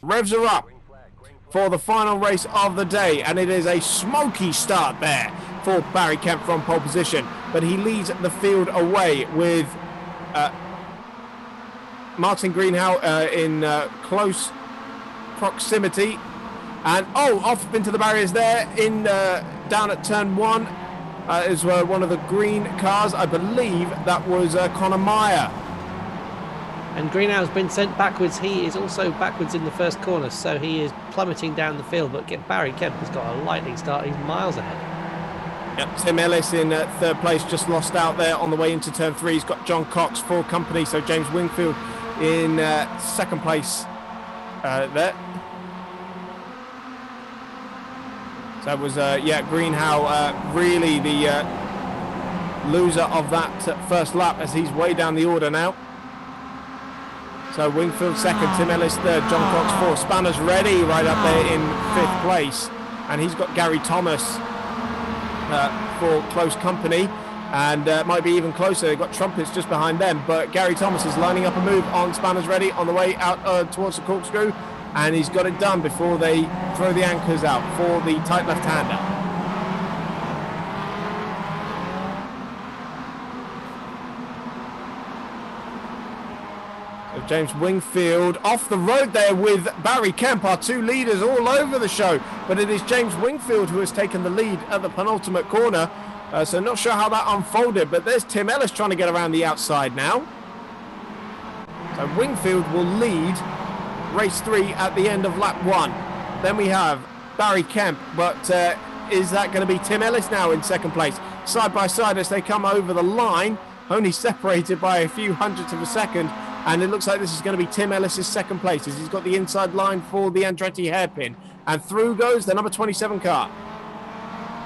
Revs are up for the final race of the day, and it is a smoky start there for Barry Kemp from pole position, but he leads the field away with Martin Greenhow in close proximity, and off into the barriers there in down at turn 1 is one of the green cars. I believe that was Conor Meyer. And Greenhow's been sent backwards. He is also backwards in the first corner, so he is plummeting down the field. But Barry Kemp has got a lightning start. He's miles ahead. Yep, Tim Ellis in third place, just lost out there on the way into turn 3. He's got John Cox for company, so James Wingfield in second place there. So it was, Greenhow really the loser of that first lap, as he's way down the order now. So Wingfield second, Tim Ellis third, John Cox fourth. Spanners ready right up there in 5th place. And he's got Gary Thomas for close company. And might be even closer. They've got Trumpets just behind them. But Gary Thomas is lining up a move on Spanners ready on the way out towards the corkscrew. And he's got it done before they throw the anchors out for the tight left-hander. James Wingfield off the road there with Barry Kemp, our two leaders all over the show. But it is James Wingfield who has taken the lead at the penultimate corner. So not sure how that unfolded, but there's Tim Ellis trying to get around the outside now. So Wingfield will lead race 3 at the end of lap 1. Then we have Barry Kemp, but is that going to be Tim Ellis now in second place? Side by side as they come over the line, only separated by a few hundredths of a second. And it looks like this is going to be Tim Ellis' second place, as he's got the inside line for the Andretti hairpin. And through goes the number 27 car.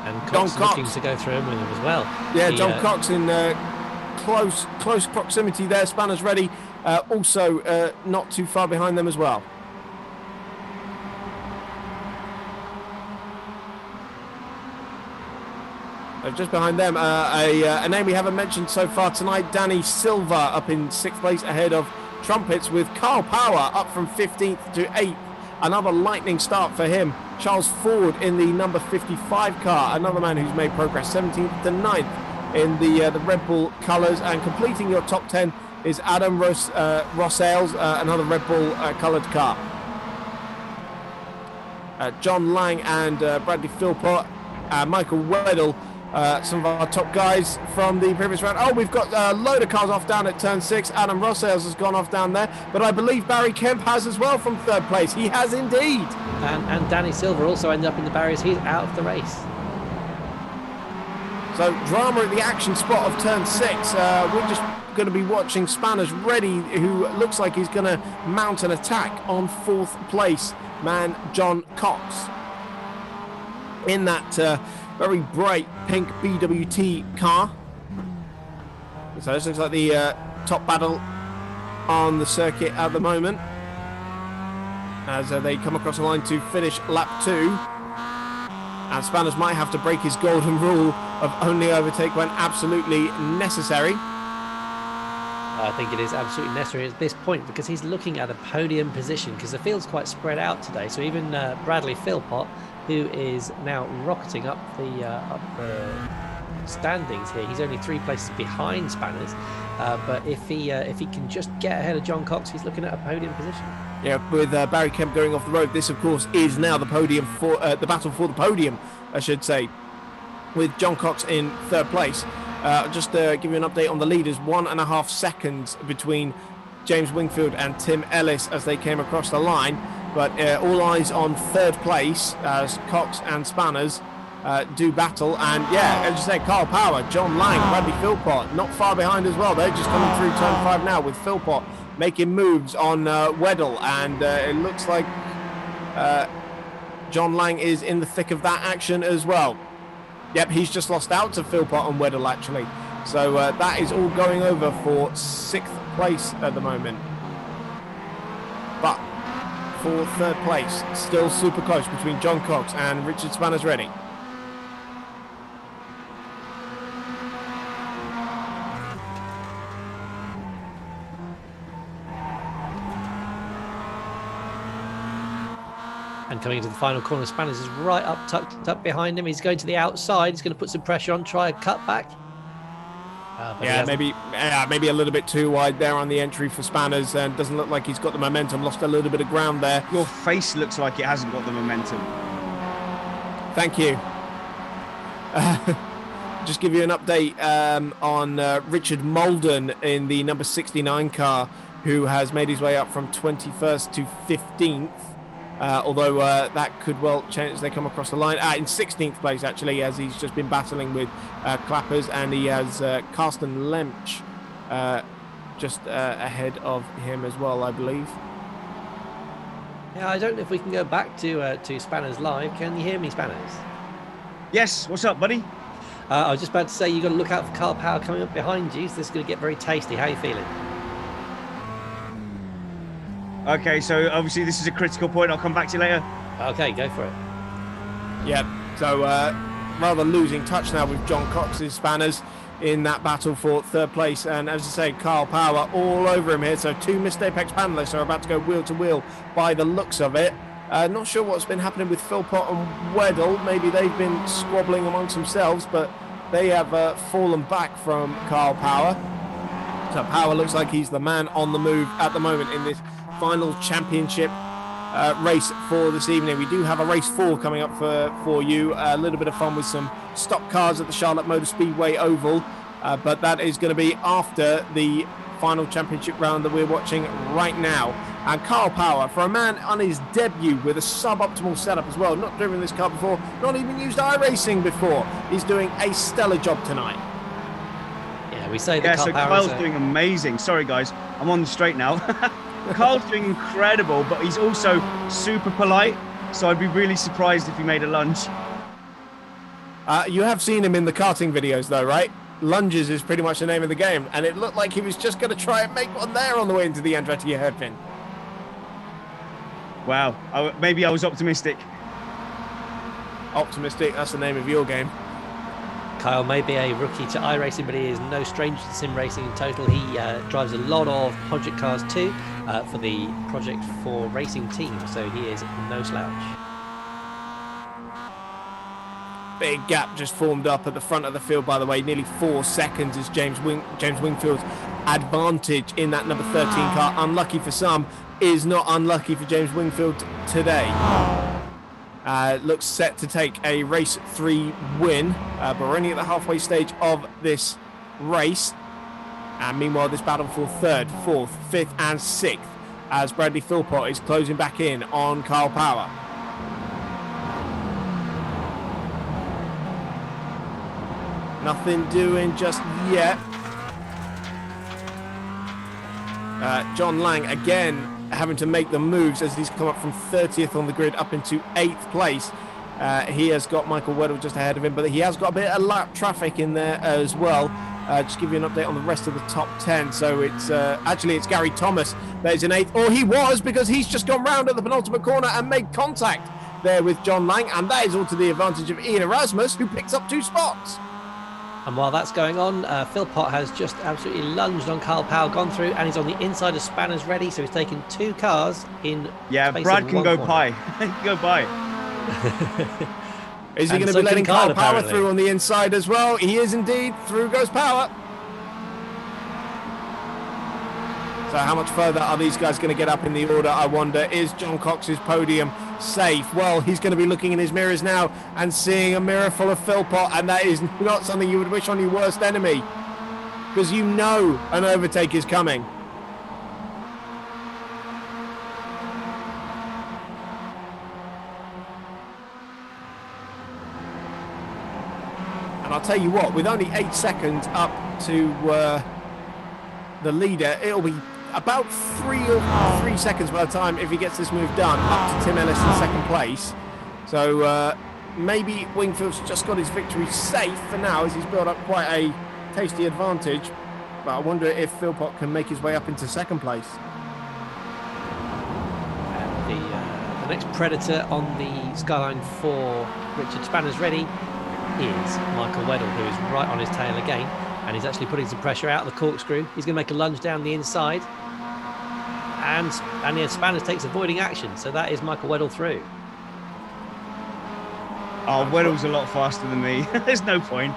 And Cox looking to go through him with him as well. Yeah, John Cox in close proximity there. Spanners ready, also not too far behind them as well. Just behind them, a name we haven't mentioned so far tonight, Danny Silva up in 6th place ahead of Trumpets, with Carl Power up from 15th to 8th. Another lightning start for him. Charles Ford in the number 55 car, another man who's made progress, 17th to 9th in the Red Bull colours. And completing your top 10 is Adam Rossales, another Red Bull coloured car. John Lang and Bradley Philpott, Michael Weddle, some of our top guys from the previous round. We've got a load of cars off down at turn 6. Adam Rossales has gone off down there, but I believe Barry Kemp has as well from 3rd place. He has indeed. And Danny Silver also ended up in the barriers. He's out of the race. So drama at the action spot of turn 6. We're just going to be watching Spanners ready, who looks like he's going to mount an attack on 4th place man John Cox in that very bright pink BWT car. So this looks like the top battle on the circuit at the moment, as they come across the line to finish lap 2. And Spanners might have to break his golden rule of only overtake when absolutely necessary. I think it is absolutely necessary at this point, because he's looking at a podium position, because the field's quite spread out today. So even Bradley Philpott, who is now rocketing up the standings here, he's only 3 places behind Spanners. But if he can just get ahead of John Cox, he's looking at a podium position. Yeah, with Barry Kemp going off the road, this of course is now the podium for the battle for the podium, I should say, with John Cox in 3rd place. Just to give you an update on the leaders, 1.5 seconds between James Wingfield and Tim Ellis as they came across the line. But all eyes on 3rd place as Cox and Spanners do battle. And yeah, as you say, Carl Power, John Lang, Bradley Philpott not far behind as well. They're just coming through turn 5 now, with Philpott making moves on Weddle. And it looks like John Lang is in the thick of that action as well. Yep, he's just lost out to Philpott and Weddle actually. So that is all going over for 6th place at the moment. But for 3rd place, still super close between John Cox and Richard Spanners ready. And coming into the final corner, Spanners is right up, tucked up behind him. He's going to the outside. He's going to put some pressure on, try a cut back. Yeah, maybe a little bit too wide there on the entry for Spanners, and doesn't look like he's got the momentum. Lost a little bit of ground there. Your face looks like it hasn't got the momentum. Thank you. Just give you an update on Richard Molden in the number 69 car, who has made his way up from 21st to 15th. Although that could well change as they come across the line. In 16th place, actually, as he's just been battling with Clappers, and he has Carsten Lemch just ahead of him as well, I believe. Yeah, I don't know if we can go back to Spanners live. Can you hear me, Spanners? Yes, what's up, buddy? I was just about to say, you've got to look out for Carl Power coming up behind you, so this is going to get very tasty. How are you feeling? Okay, so obviously this is a critical point. I'll come back to you later. Okay, go for it. Yeah, so rather losing touch now with John Cox's Spanners in that battle for third place. And as I say, Carl Power all over him here. So two Missed Apex panelists are about to go wheel to wheel by the looks of it. Not sure what's been happening with Philpott and Weddle. Maybe they've been squabbling amongst themselves, but they have fallen back from Carl Power. So Power looks like he's the man on the move at the moment in this final championship race for this evening. We do have a race 4 coming up for you. A little bit of fun with some stock cars at the Charlotte Motor Speedway Oval, but that is going to be after the final championship round that we're watching right now. And Carl Power, for a man on his debut with a suboptimal setup as well, not driven this car before, not even used iRacing before, he's doing a stellar job tonight. Yeah, we say that so Kyle's doing amazing. Sorry guys, I'm on the straight now. Carl's doing incredible, but he's also super polite, so I'd be really surprised if he made a lunge. You have seen him in the karting videos though, right? Lunges is pretty much the name of the game, and it looked like he was just going to try and make one there on the way into the Andretti hairpin. Wow, maybe I was optimistic. Optimistic, that's the name of your game. Kyle may be a rookie to iRacing, but he is no stranger to sim racing in total. He drives a lot of project cars too for the Project 4 racing team, so he is no slouch. Big gap just formed up at the front of the field, by the way. Nearly 4 seconds is James Wingfield's advantage in that number 13 car. Unlucky for some, is not unlucky for James Wingfield today. Looks set to take a race 3 win, but we're only at the halfway stage of this race. And meanwhile, this battle for 3rd, 4th, 5th and 6th as Bradley Philpott is closing back in on Carl Power. Nothing doing just yet. John Lang again having to make the moves as he's come up from 30th on the grid up into 8th place. He has got Michael Weddle just ahead of him, but he has got a bit of lap traffic in there as well. Just give you an update on the rest of the top 10. So it's actually it's Gary Thomas that is in 8th, or he was, because he's just gone round at the penultimate corner and made contact there with John Lang, and that is all to the advantage of Ian Erasmus, who picks up 2 spots. And while that's going on, Philpott has just absolutely lunged on Carl Power, gone through, and he's on the inside of Spanners ready, so he's taken 2 cars in Brad can go by. He can go by. Is he going to be letting Carl Power through on the inside as well? He is indeed. Through goes Power. So how much further are these guys going to get up in the order, I wonder? Is John Cox's podium safe? Well, he's going to be looking in his mirrors now and seeing a mirror full of Philpott, and that is not something you would wish on your worst enemy, because you know an overtake is coming. And I'll tell you what, with only 8 seconds up to the leader, it'll be about 3 seconds by the time, if he gets this move done, up to Tim Ellis in 2nd place. So maybe Wingfield's just got his victory safe for now, as he's built up quite a tasty advantage. But I wonder if Philpott can make his way up into 2nd place. And the next predator on the skyline for Richard Spanners ready is Michael Weddle, who is right on his tail again, and he's actually putting some pressure out of the corkscrew. He's going to make a lunge down the inside, and yeah, Spanners takes avoiding action, so that is Michael Weddle through. Oh, Weddle's a lot faster than me. There's no point.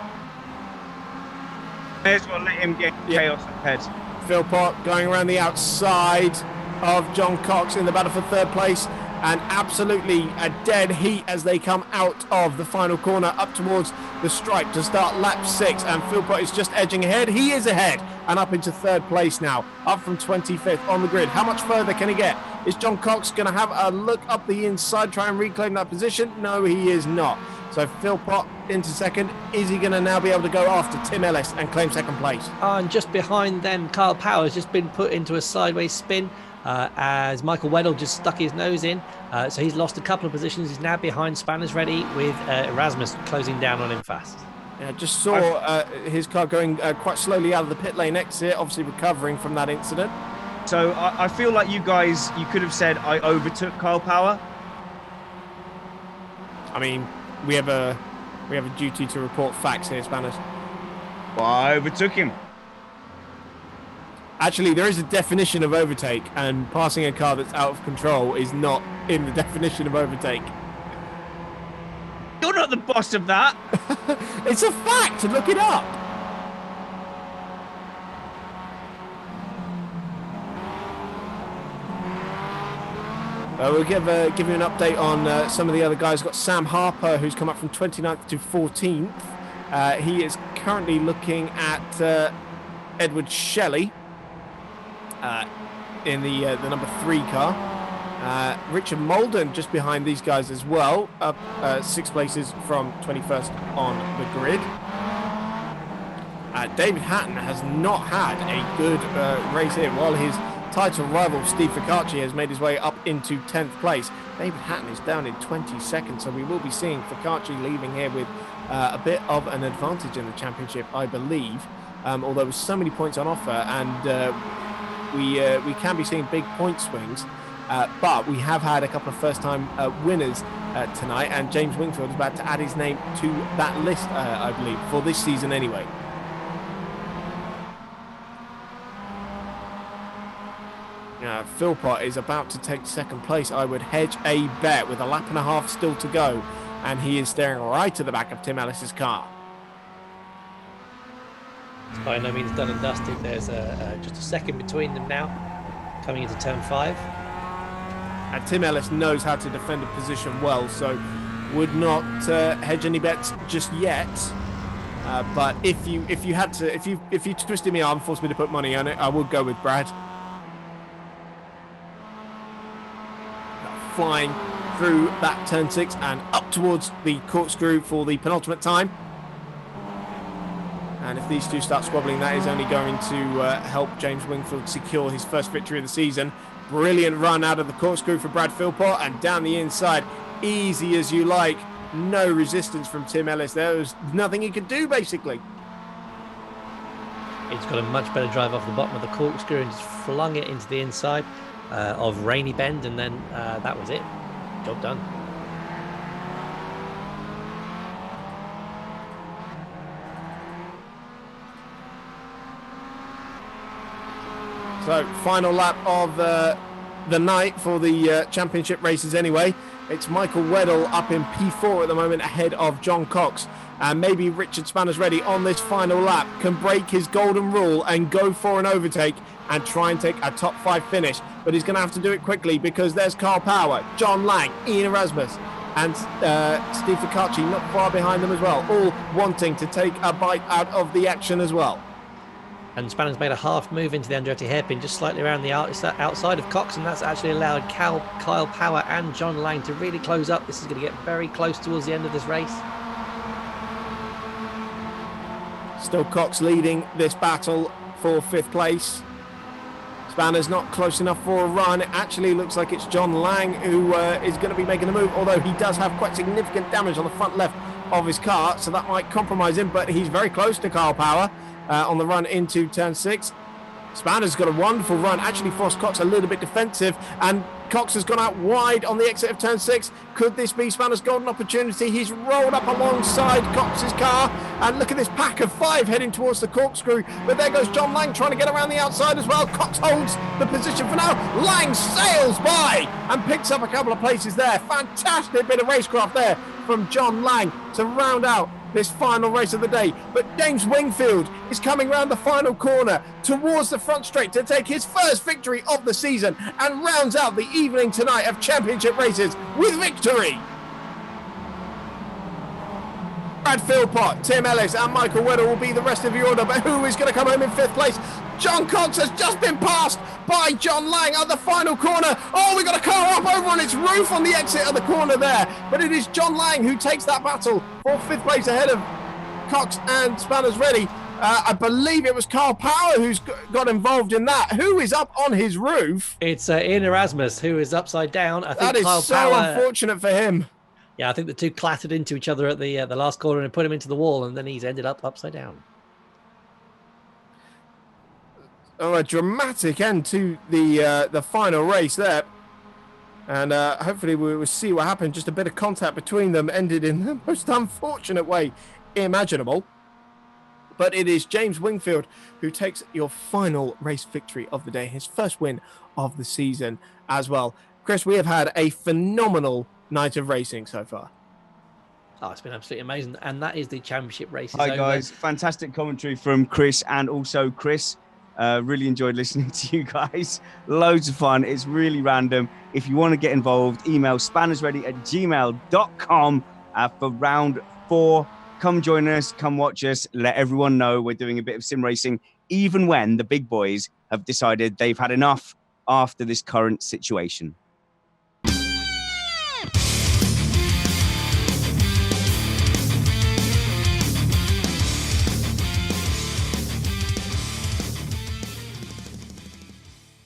May as well let him get chaos ahead. Philpott going around the outside of John Cox in the battle for third place, and absolutely a dead heat as they come out of the final corner up towards the stripe to start lap 6, and Philpott is just edging ahead. He is ahead and up into third place now, up from 25th on the grid. How much further can he get? Is John Cox going to have a look up the inside, try and reclaim that position? No, he is not. So Philpott into second. Is he going to now be able to go after Tim Ellis and claim second place? And just behind them, Kyle Power has just been put into a sideways spin as Michael Weddle just stuck his nose in. So he's lost a couple of positions. He's now behind Spanners Ready with Erasmus closing down on him fast. Yeah, just saw his car going quite slowly out of the pit lane exit, obviously recovering from that incident. So I feel like you could have said I overtook Kyle Power. I mean, we have a duty to report facts here, Spanners. Well, I overtook him. Actually, there is a definition of overtake, and passing a car that's out of control is not in the definition of overtake. You're not the boss of that. It's a fact. Look it up. We'll give you an update on some of the other guys. We've got Sam Harper, who's come up from 29th to 14th. He is currently looking at Edward Shelley in the number 3 car. Richard Molden just behind these guys as well, up 6 places from 21st on the grid. David Hatton has not had a good race here, while his title rival Steve Ficacci has made his way up into 10th place. David Hatton is down in 20 seconds, so we will be seeing Ficacci leaving here with a bit of an advantage in the championship, I believe, although with so many points on offer, and we can be seeing big point swings, but we have had a couple of first-time winners tonight, and James Wingfield is about to add his name to that list, I believe, for this season anyway. Philpott is about to take second place. I would hedge a bet with a lap and a half still to go, and he is staring right at the back of Tim Ellis's car. It's by no means done and dusted. There's just a second between them now, coming into turn 5. And Tim Ellis knows how to defend a position well, so would not hedge any bets just yet. But if you twisted me arm, forced me to put money on it, I would go with Brad. Flying through that turn 6 and up towards the corkscrew for the penultimate time. And if these two start squabbling, that is only going to help James Wingfield secure his first victory of the season. Brilliant run out of the corkscrew for Brad Philpott, and down the inside, easy as you like. No resistance from Tim Ellis. There was nothing he could do, basically. He's got a much better drive off the bottom of the corkscrew and just flung it into the inside of Rainy Bend, and then that was it. Job done. So, final lap of the night for the championship races anyway. It's Michael Weddle up in P4 at the moment, ahead of John Cox. And maybe Richard Spanners Ready on this final lap can break his golden rule and go for an overtake and try and take a top 5 finish. But he's going to have to do it quickly, because there's Carl Power, John Lang, Ian Erasmus and Steve Ficacci not far behind them as well, all wanting to take a bite out of the action as well. And Spanners made a half move into the Andretti hairpin, just slightly around the outside of Cox, and that's actually allowed Kyle Power and John Lang to really close up. This is going to get very close towards the end of this race. Still Cox leading this battle for 5th place. Spanners not close enough for a run. It actually looks like it's John Lang who is going to be making the move, although he does have quite significant damage on the front left of his car, so that might compromise him, but he's very close to Kyle Power on the run into turn 6. Spanners got a wonderful run, actually forced Cox a little bit defensive, and Cox has gone out wide on the exit of turn 6. Could this be Spanners' golden opportunity? He's rolled up alongside Cox's car, and look at this pack of 5 heading towards the corkscrew, but there goes John Lang trying to get around the outside as well. Cox holds the position for now. Lang sails by and picks up a couple of places there. Fantastic bit of racecraft there from John Lang to round out this final race of the day. But James Wingfield is coming round the final corner towards the front straight to take his first victory of the season and rounds out the evening tonight of championship races with victory. Brad Philpott, Tim Ellis and Michael Weddle will be the rest of the order, but who is going to come home in 5th place? John Cox has just been passed by John Lang at the final corner. Oh, we've got a car up over on its roof on the exit of the corner there, but it is John Lang who takes that battle for 5th place ahead of Cox and Spanners Ready. I believe it was Carl Power who's got involved in that. Who is up on his roof? It's Ian Erasmus who is upside down. I think that is Kyle so Power, unfortunate for him. Yeah, I think the two clattered into each other at the last corner and put him into the wall, and then he's ended up upside down. Oh, a dramatic end to the final race there. And hopefully we will see what happened. Just a bit of contact between them ended in the most unfortunate way imaginable. But it is James Wingfield who takes your final race victory of the day, his first win of the season as well. Chris, we have had a phenomenal night of racing so far. Oh, it's been absolutely amazing. And that is the championship races. Hi, guys. Fantastic commentary from Chris and also Chris. Really enjoyed listening to you guys. Loads of fun. It's really random. If you want to get involved, email spannersready@gmail.com for round 4. Come join us. Come watch us. Let everyone know we're doing a bit of sim racing, even when the big boys have decided they've had enough after this current situation.